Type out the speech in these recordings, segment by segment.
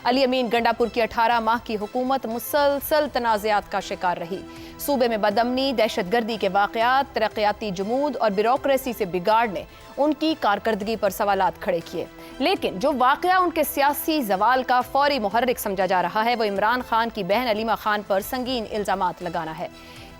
علی امین گنڈاپور کی 18 ماہ کی حکومت مسلسل تنازعات کا شکار رہی۔ صوبے میں بدامنی، دہشت گردی کے واقعات، ترقیاتی جمود اور بیوروکریسی سے بگاڑ نے ان کی کارکردگی پر سوالات کھڑے کیے، لیکن جو واقعہ ان کے سیاسی زوال کا فوری محرک سمجھا جا رہا ہے وہ عمران خان کی بہن علیمہ خان پر سنگین الزامات لگانا ہے۔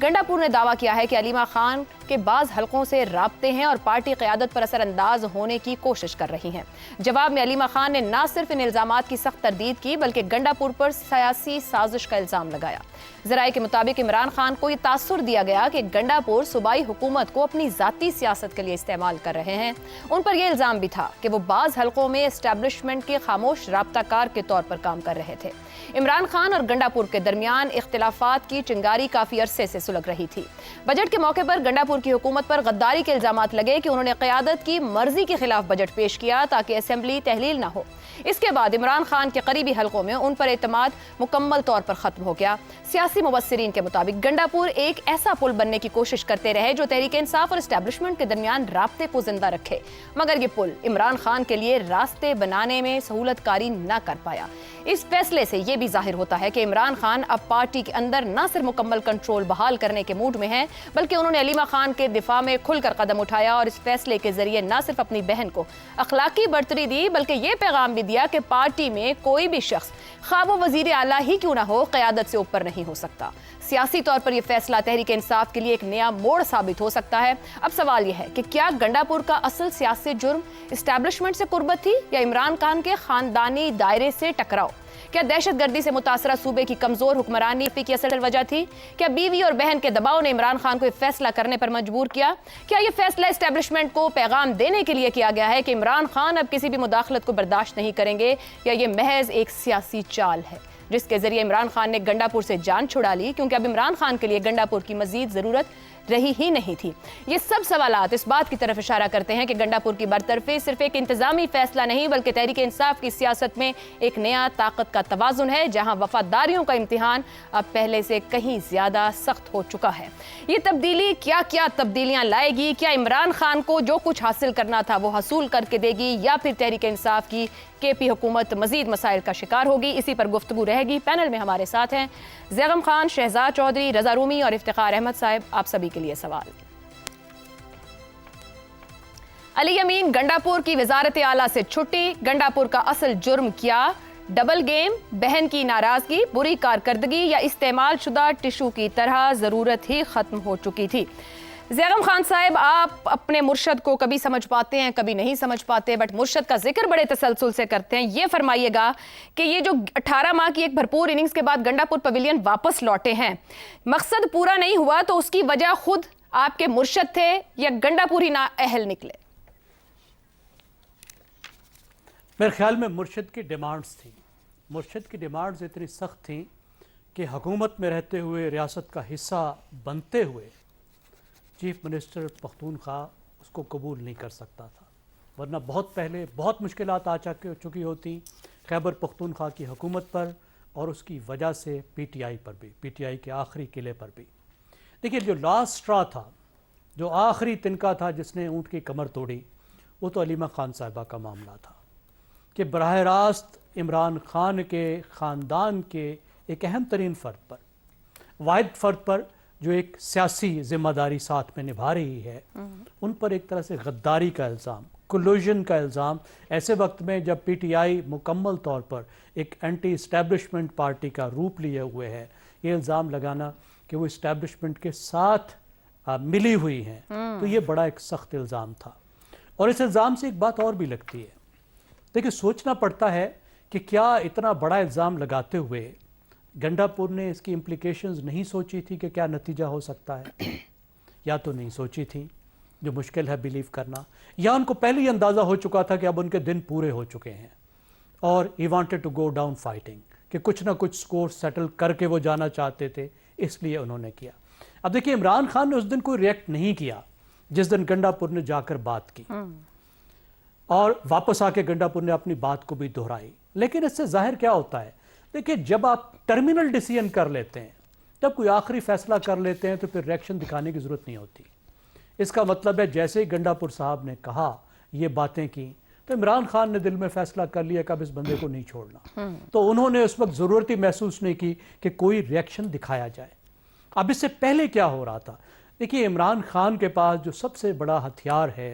گنڈاپور نے دعویٰ کیا ہے کہ علیمہ خان کے بعض حلقوں سے رابطے ہیں اور پارٹی قیادت پر اثر انداز ہونے کی کوشش کر رہی ہیں۔ جواب میں علیمہ خان نے نہ صرف ان الزامات کی سخت تردید کی بلکہ گنڈاپور پر سیاسی سازش کا الزام لگایا۔ ذرائع کے مطابق عمران خان کو یہ تاثر دیا گیا کہ گنڈاپور صوبائی حکومت کو اپنی ذاتی سیاست کے لیے استعمال کر رہے ہیں۔ ان پر یہ الزام بھی تھا کہ وہ بعض حلقوں میں اسٹیبلشمنٹ کے خاموش رابطہ کار کے طور پر کام کر رہے تھے۔ عمران خان اور گنڈاپور کے درمیان اختلافات کی چنگاری کافی عرصے سے سلگ رہی تھی۔ بجٹ کے موقع پر گنڈاپور کی حکومت پر غداری کے الزامات لگے کہ انہوں نے قیادت کی مرضی کے خلاف بجٹ پیش کیا تاکہ اسمبلی تحلیل نہ ہو۔ اس کے بعد عمران خان کے قریبی حلقوں میں ان پر اعتماد مکمل طور پر ختم ہو گیا۔ سیاسی مبصرین کے مطابق گنڈاپور ایک ایسا پل بننے کی کوشش کرتے رہے جو تحریک انصاف اور اسٹیبلشمنٹ کے درمیان رابطے کو زندہ رکھے، مگر یہ پل عمران خان کے لیے راستے بنانے میں سہولت کاری نہ کر پایا۔ اس فیصلے سے یہ بھی ظاہر ہوتا ہے کہ عمران خان اب پارٹی کے اندر نہ صرف مکمل کنٹرول بحال کرنے کے موڈ میں ہیں بلکہ انہوں نے علیمہ خان کے دفاع میں کھل کر قدم اٹھایا اور اس فیصلے کے ذریعے نہ صرف اپنی بہن کو اخلاقی برتری دی بلکہ یہ پیغام بھی دیا کہ پارٹی میں کوئی بھی شخص خواہ وہ وزیر اعلیٰ ہی کیوں نہ ہو قیادت سے اوپر نہیں ہو سکتا۔ سیاسی طور پر یہ فیصلہ تحریک انصاف کے لیے ایک نیا موڑ ثابت ہو سکتا ہے۔ اب سوال یہ ہے کہ کیا گنڈاپور کا اصل سیاسی جرم اسٹیبلشمنٹ سے قربت تھی یا عمران خان کے خاندانی دائرے سے ٹکراؤ؟ کیا دہشت گردی سے متاثرہ صوبے کی کمزور حکمرانی کی اصل وجہ تھی؟ کیا بیوی اور بہن کے دباؤ نے عمران خان کو یہ فیصلہ کرنے پر مجبور کیا؟ کیا یہ فیصلہ اسٹیبلشمنٹ کو پیغام دینے کے لیے کیا گیا ہے کہ عمران خان اب کسی بھی مداخلت کو برداشت نہیں کریں گے، یا یہ محض ایک سیاسی چال ہے جس کے ذریعے عمران خان نے گنڈاپور سے جان چھڑا لی کیونکہ اب عمران خان کے لیے گنڈاپور کی مزید ضرورت رہی ہی نہیں تھی؟ یہ سب سوالات اس بات کی طرف اشارہ کرتے ہیں کہ گنڈاپور کی برطرفی صرف ایک انتظامی فیصلہ نہیں بلکہ تحریک انصاف کی سیاست میں ایک نیا طاقت کا توازن ہے جہاں وفاداریوں کا امتحان اب پہلے سے کہیں زیادہ سخت ہو چکا ہے۔ یہ تبدیلی کیا تبدیلیاں لائے گی؟ کیا عمران خان کو جو کچھ حاصل کرنا تھا وہ حصول کر کے دے گی یا پھر تحریک انصاف کی KP حکومت مزید مسائل کا شکار ہوگی؟ اسی پر گفتگو رہے گی۔ پینل میں ہمارے ساتھ ہیں زیغم خان، شہزاد چودھری، رضا رومی اور افتخار احمد صاحب۔ آپ سبھی کے لیے سوال۔ علی امین گنڈاپور کی وزارت اعلیٰ سے چھٹی، گنڈاپور کا اصل جرم کیا؟ ڈبل گیم، بہن کی ناراضگی، بری کارکردگی یا استعمال شدہ ٹشو کی طرح ضرورت ہی ختم ہو چکی تھی؟ زیغم خان صاحب، آپ اپنے مرشد کو کبھی سمجھ پاتے ہیں کبھی نہیں سمجھ پاتے، بٹ مرشد کا ذکر بڑے تسلسل سے کرتے ہیں۔ یہ فرمائیے گا کہ یہ جو 18 ماہ کی ایک بھرپور اننگز کے بعد گنڈاپور پویلین واپس لوٹے ہیں، مقصد پورا نہیں ہوا تو اس کی وجہ خود آپ کے مرشد تھے یا گنڈاپور ہی نااہل نکلے؟ میرے خیال میں مرشد کی ڈیمانڈز تھیں، مرشد کی ڈیمانڈز اتنی سخت تھیں کہ حکومت میں رہتے ہوئے، ریاست کا حصہ بنتے ہوئے چیف منسٹر پختونخوا اس کو قبول نہیں کر سکتا تھا، ورنہ بہت پہلے بہت مشکلات آ چکی ہوتی خیبر پختونخوا کی حکومت پر اور اس کی وجہ سے PTI پر بھی، PTI کے آخری قلعے پر بھی۔ دیکھیے، جو لاسٹ اسٹرا تھا، جو آخری تنکا تھا جس نے اونٹ کی کمر توڑی، وہ تو علیمہ خان صاحبہ کا معاملہ تھا کہ براہ راست عمران خان کے خاندان کے ایک اہم ترین فرد پر، واحد فرد پر جو ایک سیاسی ذمہ داری ساتھ میں نبھا رہی ہے، ان پر ایک طرح سے غداری کا الزام، کولوژن کا الزام، ایسے وقت میں جب PTI مکمل طور پر ایک اینٹی اسٹیبلشمنٹ پارٹی کا روپ لیے ہوئے ہے، یہ الزام لگانا کہ وہ اسٹیبلشمنٹ کے ساتھ ملی ہوئی ہیں، تو یہ بڑا ایک سخت الزام تھا۔ اور اس الزام سے ایک بات اور بھی لگتی ہے، دیکھیں سوچنا پڑتا ہے کہ کیا اتنا بڑا الزام لگاتے ہوئے گنڈاپور نے اس کی امپلیکیشنز نہیں سوچی تھی کہ کیا نتیجہ ہو سکتا ہے؟ یا تو نہیں سوچی تھی، جو مشکل ہے بیلیو کرنا، یا ان کو پہلے ہی اندازہ ہو چکا تھا کہ اب ان کے دن پورے ہو چکے ہیں اور he wanted to go down fighting، کہ کچھ نہ کچھ سکور سیٹل کر کے وہ جانا چاہتے تھے، اس لیے انہوں نے کیا۔ اب دیکھیے، عمران خان نے اس دن کوئی ریئیکٹ نہیں کیا جس دن گنڈاپور نے جا کر بات کی، اور واپس آ کے گنڈاپور نے اپنی بات کو بھی دہرائی، لیکن اس سے ظاہر کیا ہوتا ہے؟ دیکھیں، جب آپ ٹرمینل ڈیسیژن کر لیتے ہیں، جب کوئی آخری فیصلہ کر لیتے ہیں تو پھر ریئیکشن دکھانے کی ضرورت نہیں ہوتی۔ اس کا مطلب ہے جیسے ہی گنڈاپور صاحب نے کہا، یہ باتیں کی، تو عمران خان نے دل میں فیصلہ کر لیا کہ اب اس بندے کو نہیں چھوڑنا، تو انہوں نے اس وقت ضرورت ہی محسوس نہیں کی کہ کوئی ریئیکشن دکھایا جائے۔ اب اس سے پہلے کیا ہو رہا تھا؟ دیکھیے، عمران خان کے پاس جو سب سے بڑا ہتھیار ہے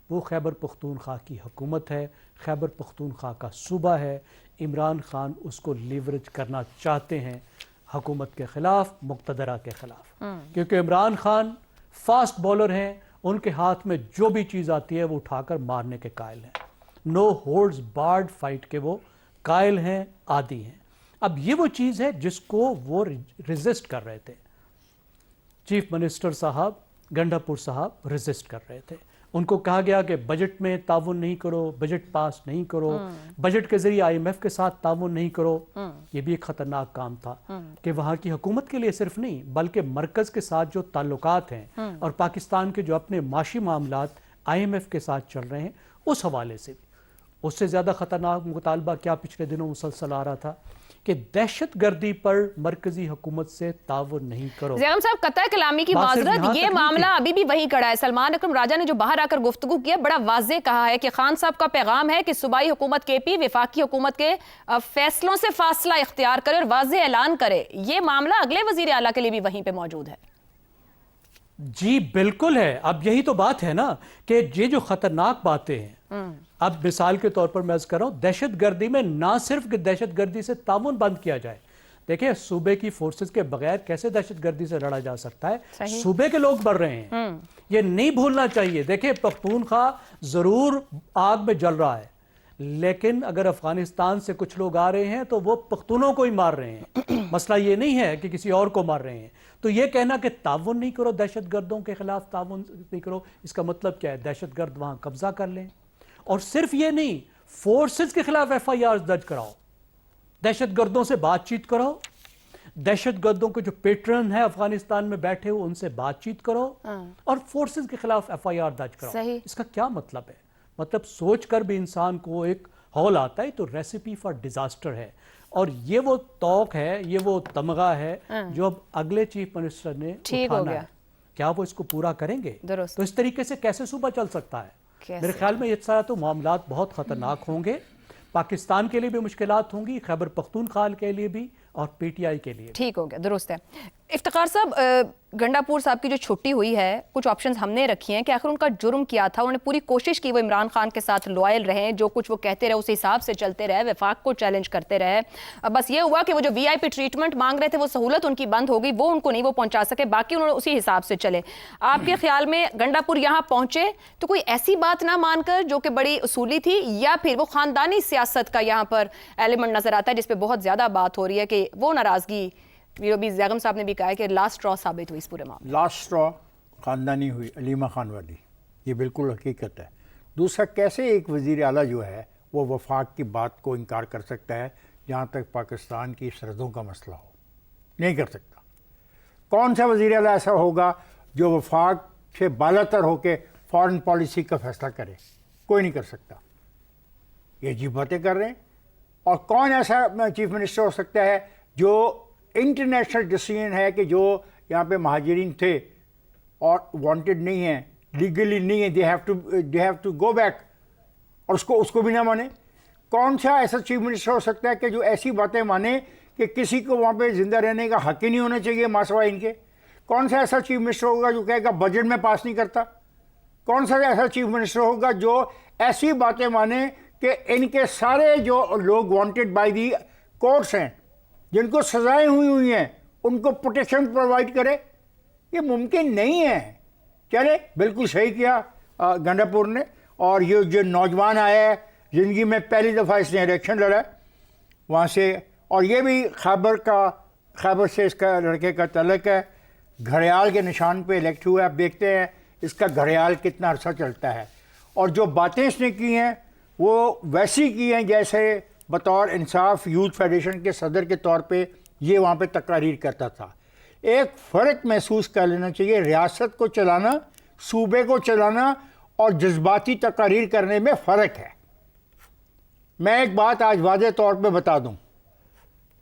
وہ خیبر پختونخوا کی حکومت ہے، خیبر پختونخوا کا صوبہ ہے۔ عمران خان اس کو لیوریج کرنا چاہتے ہیں حکومت کے خلاف، مقتدرہ کے خلاف، کیونکہ عمران خان فاسٹ بولر ہیں، ان کے ہاتھ میں جو بھی چیز آتی ہے وہ اٹھا کر مارنے کے قائل ہیں، نو ہولڈز بارڈ فائٹ کے وہ قائل ہیں، عادی ہیں۔ اب یہ وہ چیز ہے جس کو وہ ریزسٹ کر رہے تھے، چیف منسٹر صاحب گنڈاپور صاحب ریزسٹ کر رہے تھے۔ ان کو کہا گیا کہ بجٹ میں تعاون نہیں کرو، بجٹ پاس نہیں کرو، بجٹ کے ذریعے IMF کے ساتھ تعاون نہیں کرو۔ یہ بھی ایک خطرناک کام تھا کہ وہاں کی حکومت کے لیے صرف نہیں بلکہ مرکز کے ساتھ جو تعلقات ہیں اور پاکستان کے جو اپنے معاشی معاملات IMF کے ساتھ چل رہے ہیں اس حوالے سے بھی۔ اس سے زیادہ خطرناک مطالبہ کیا پچھلے دنوں مسلسل آ رہا تھا کہ دہشت گردی پر مرکزی حکومت سے تعاون نہیں کرو۔ زیغم صاحب، قطع کلامی کی معذرت، یہ معاملہ ابھی بھی وہیں کڑا ہے۔ سلمان اکرم راجہ نے جو باہر آ کر گفتگو کیا، بڑا واضح کہا ہے کہ خان صاحب کا پیغام ہے کہ صوبائی حکومت KP وفاقی حکومت کے فیصلوں سے فاصلہ اختیار کرے اور واضح اعلان کرے۔ یہ معاملہ اگلے وزیر اعلیٰ کے لیے بھی وہیں پہ موجود ہے۔ جی بالکل ہے۔ اب یہی تو بات ہے نا کہ یہ جو خطرناک باتیں ہیں، اب مثال کے طور پر میں عرض کر رہا ہوں، دہشت گردی میں نہ صرف کہ دہشت گردی سے تعاون بند کیا جائے، دیکھیں صوبے کی فورسز کے بغیر کیسے دہشت گردی سے لڑا جا سکتا ہے؟ صوبے کے لوگ مر رہے ہیں، یہ نہیں بھولنا چاہیے۔ دیکھیں پختونخوا ضرور آگ میں جل رہا ہے، لیکن اگر افغانستان سے کچھ لوگ آ رہے ہیں تو وہ پختونوں کو ہی مار رہے ہیں، مسئلہ یہ نہیں ہے کہ کسی اور کو مار رہے ہیں۔ تو یہ کہنا کہ تعاون نہیں کرو، دہشت گردوں کے خلاف تعاون نہیں کرو، اس کا مطلب کیا ہے؟ دہشت گرد وہاں قبضہ کر لیں، اور صرف یہ نہیں، فورسز کے خلاف FIR درج کراؤ، دہشت گردوں سے بات چیت کرو، دہشت گردوں کے جو پیٹرن ہیں افغانستان میں بیٹھے ہو ان سے بات چیت کرو، اور فورسز کے خلاف FIR درج کراؤ۔ اس کا کیا مطلب ہے؟ مطلب سوچ کر بھی انسان کو ایک ہول آتا ہے، تو ریسیپی فار ڈیزاسٹر ہے۔ اور یہ وہ توق ہے، یہ وہ تمغہ ہے جو اب اگلے چیف منسٹر نے اٹھانا ہے۔ کیا وہ اس کو پورا کریں گے؟ تو اس طریقے سے کیسے صوبہ چل سکتا ہے؟ میرے خیال میں یہ سارا تو معاملات بہت خطرناک ہوں گے، پاکستان کے لیے بھی مشکلات ہوں گی، خیبر پختونخوا کے لیے بھی اور PTI کے لیے۔ ٹھیک ہو گیا، درست ہے۔ افتخار صاحب، گنڈاپور صاحب کی جو چھٹی ہوئی ہے، کچھ آپشنز ہم نے رکھی ہیں کہ آخر ان کا جرم کیا تھا۔ انہوں نے پوری کوشش کی وہ عمران خان کے ساتھ لوائل رہیں، جو کچھ وہ کہتے رہے اس حساب سے چلتے رہے، وفاق کو چیلنج کرتے رہے۔ بس یہ ہوا کہ وہ جو VIP ٹریٹمنٹ مانگ رہے تھے وہ سہولت ان کی بند ہو گئی، وہ ان کو نہیں وہ پہنچا سکے، باقی انہوں نے اسی حساب سے چلے۔ آپ کے خیال میں گنڈاپور یہاں پہنچے تو کوئی ایسی بات نہ مان کر جو کہ بڑی اصولی تھی، یا پھر وہ خاندانی سیاست کا یہاں پر ایلیمنٹ نظر آتا ہے جس پہ بہت زیادہ بات ہو رہی ہے کہ وہ ناراضگی بھی زیغم صاحب نے بھی کہا ہے کہ لاسٹ سٹرا ثابت ہوئی اس پورے معاملے؟ لاسٹ سٹرا خاندانی ہوئی، علیمہ خان والی، یہ بالکل حقیقت ہے۔ دوسرا، کیسے ایک وزیر اعلیٰ جو ہے وہ وفاق کی بات کو انکار کر سکتا ہے جہاں تک پاکستان کی سرحدوں کا مسئلہ ہو؟ نہیں کر سکتا۔ کون سا وزیر اعلیٰ ایسا ہوگا جو وفاق سے بالاتر ہو کے فارن پالیسی کا فیصلہ کرے؟ کوئی نہیں کر سکتا۔ یہ عجیب باتیں کر رہے ہیں۔ اور کون ایسا چیف منسٹر ہو سکتا ہے جو انٹرنیشنل ڈیسیژن ہے کہ جو یہاں پہ مہاجرین تھے اور وانٹڈ نہیں ہیں، لیگلی نہیں ہیں، they have to go back, اور اس کو بھی نہ مانے؟ کون سا ایسا چیف منسٹر ہو سکتا ہے کہ جو ایسی باتیں مانے کہ کسی کو وہاں پہ زندہ رہنے کا حق ہی نہیں ہونا چاہیے ماں سوائے ان کے؟ کون سا ایسا چیف منسٹر ہوگا جو کہے گا بجٹ میں پاس نہیں کرتا؟ کون سا ایسا چیف منسٹر ہوگا جو ایسی باتیں مانے کہ ان کے سارے جو لوگ وانٹڈ بائی دی کورٹس ہیں، جن کو سزائیں ہوئی ہیں، ان کو پروٹیکشن پرووائڈ کرے؟ یہ ممکن نہیں ہے۔ چلے، بالکل صحیح کیا گنڈاپور نے، اور یہ جو نوجوان آیا ہے، زندگی میں پہلی دفعہ اس نے الیکشن لڑا وہاں سے، اور یہ بھی خیبر سے اس کا لڑکے کا تعلق ہے، گھڑیال کے نشان پہ الیکٹ ہوا ہے۔ اب دیکھتے ہیں اس کا گھڑیال کتنا عرصہ چلتا ہے، اور جو باتیں اس نے کی ہیں وہ ویسی کی ہیں جیسے بطور انصاف یوتھ فیڈریشن کے صدر کے طور پہ یہ وہاں پہ تقاریر کرتا تھا۔ ایک فرق محسوس کر لینا چاہیے، ریاست کو چلانا، صوبے کو چلانا اور جذباتی تقاریر کرنے میں فرق ہے۔ میں ایک بات آج واضح طور پہ بتا دوں،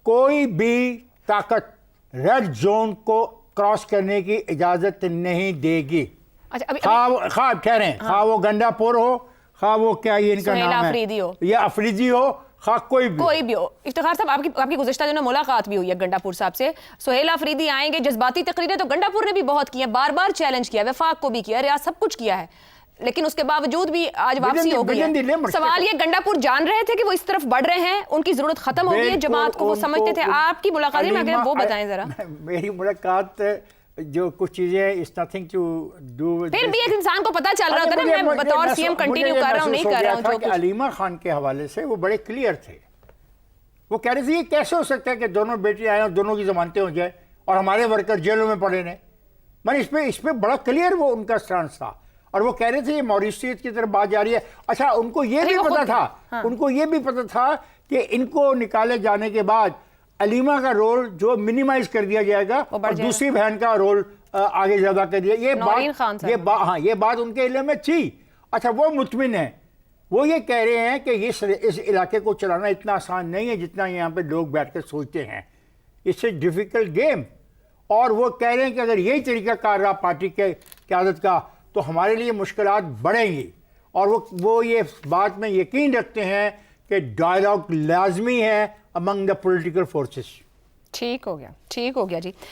کوئی بھی طاقت ریڈ زون کو کراس کرنے کی اجازت نہیں دے گی، خواہ ٹھہریں، خواہ وہ گنڈاپور ہو، خواہ وہ کیا یہ ان کا سہیل نام آفریدی ہو ہے یا افریدی ہو خواہ کوئی بھی ہو. افتخار صاحب آپ کی گزشتہ دنوں ملاقات بھی ہوئی ہے گنڈا پور صاحب سے. سہیل آفریدی آئیں گے, جذباتی تقریریں تو گنڈا پور نے بھی بہت کی ہیں, بار بار چیلنج کیا, وفاق کو بھی کیا, ریاض سب کچھ کیا ہے, لیکن اس کے باوجود بھی آج واپسی ہو گئی ہے. سوال یہ گنڈا پور جان رہے تھے کہ وہ اس طرف بڑھ رہے ہیں, ان کی ضرورت ختم ہو گئی ہے, جماعت کو وہ سمجھتے تھے. آپ کی ملاقات میں اگر وہ بتائیں ذرا. میری ملاقات جو کچھ چیزیں اس نتھنگ ٹو ڈو پھر بھی ایک انسان کو پتہ چل رہا ہوتا ہے نا, میں بطور سی ایم کنٹینیو کر رہا ہوں نہیں کر رہا ہوں. جو کہ علیمہ خان کے حوالے سے وہ بڑے کلیئر تھے. وہ کہہ رہے تھے یہ کیسے ہو سکتا ہے کہ دونوں بیٹے آئے اور دونوں کی ضمانتیں ہو جائے اور ہمارے ورکر جیلوں میں پڑے رہے. میں اس پہ بڑا کلیئر وہ ان کا سٹانس تھا. اور وہ کہہ رہے تھے یہ موریشیس کی طرف بات جا رہی ہے. اچھا ان کو یہ بھی پتا تھا, ان کو یہ بھی پتا تھا کہ ان کو نکالے جانے کے بعد علیمہ کا رول جو منیمائز کر دیا جائے گا اور دوسری بہن کا رول آگے زیادہ کر دیا. یہ بات ان کے علم میں تھی. اچھا وہ مطمئن ہے, وہ یہ کہہ رہے ہیں کہ اس علاقے کو چلانا اتنا آسان نہیں ہے جتنا یہاں پہ لوگ بیٹھ کر سوچتے ہیں. It's a difficult game. اور وہ کہہ رہے ہیں کہ اگر یہی طریقہ کار رہا پارٹی کے قیادت کا تو ہمارے لیے مشکلات بڑھیں گی. اور وہ یہ بات میں یقین رکھتے ہیں کہ ڈائلاگ لازمی ہے امنگ دا پولیٹیکل فورسز. ٹھیک ہو گیا جی.